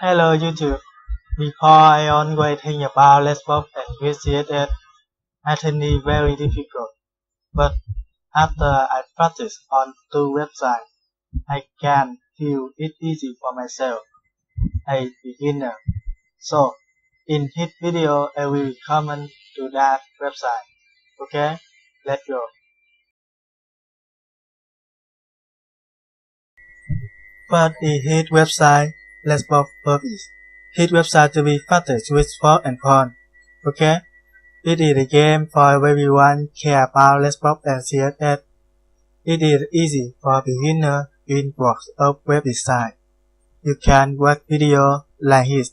Hello YouTube. Before I on writing about Lesbos and with CSS, I think it very difficult. But after I practice on two websites, I can feel it easy for myself, a beginner. So, in this video, I will comment to that website. Okay, let's go. First is his website, Lesbos Purpose. His website to be fastest with pros and cons. Okay. It is a game for everyone care about Lesbos and CSS. It is easy for beginners in works of web design. You can watch video like this.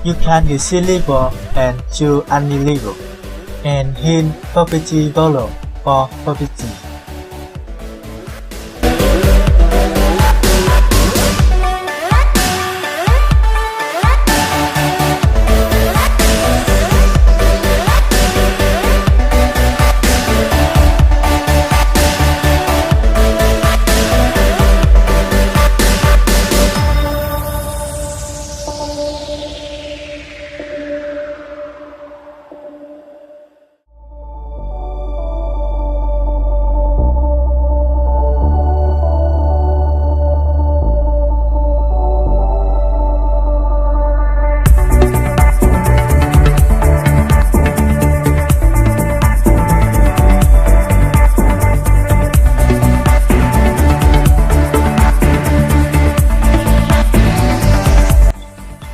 You can disable and choose unenable, and hit property follow for property.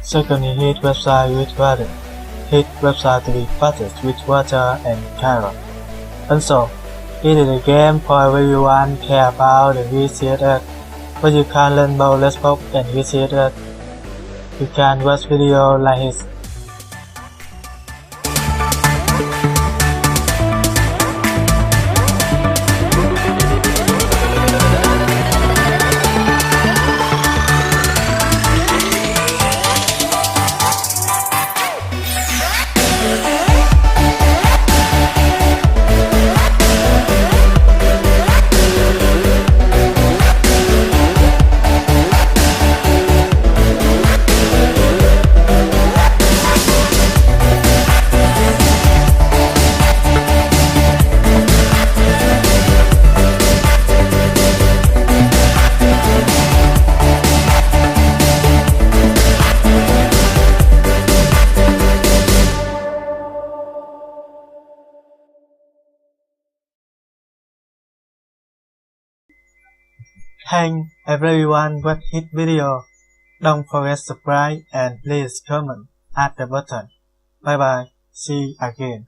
Second is his website with water. His website to be fastest with water and carrot. Also, it is a game for everyone care about the CSS, but you can learn about Lesbos and CSS. You can watch video like this. Thank everyone watch his video. Don't forget subscribe and please comment at the button. Bye bye. See you again.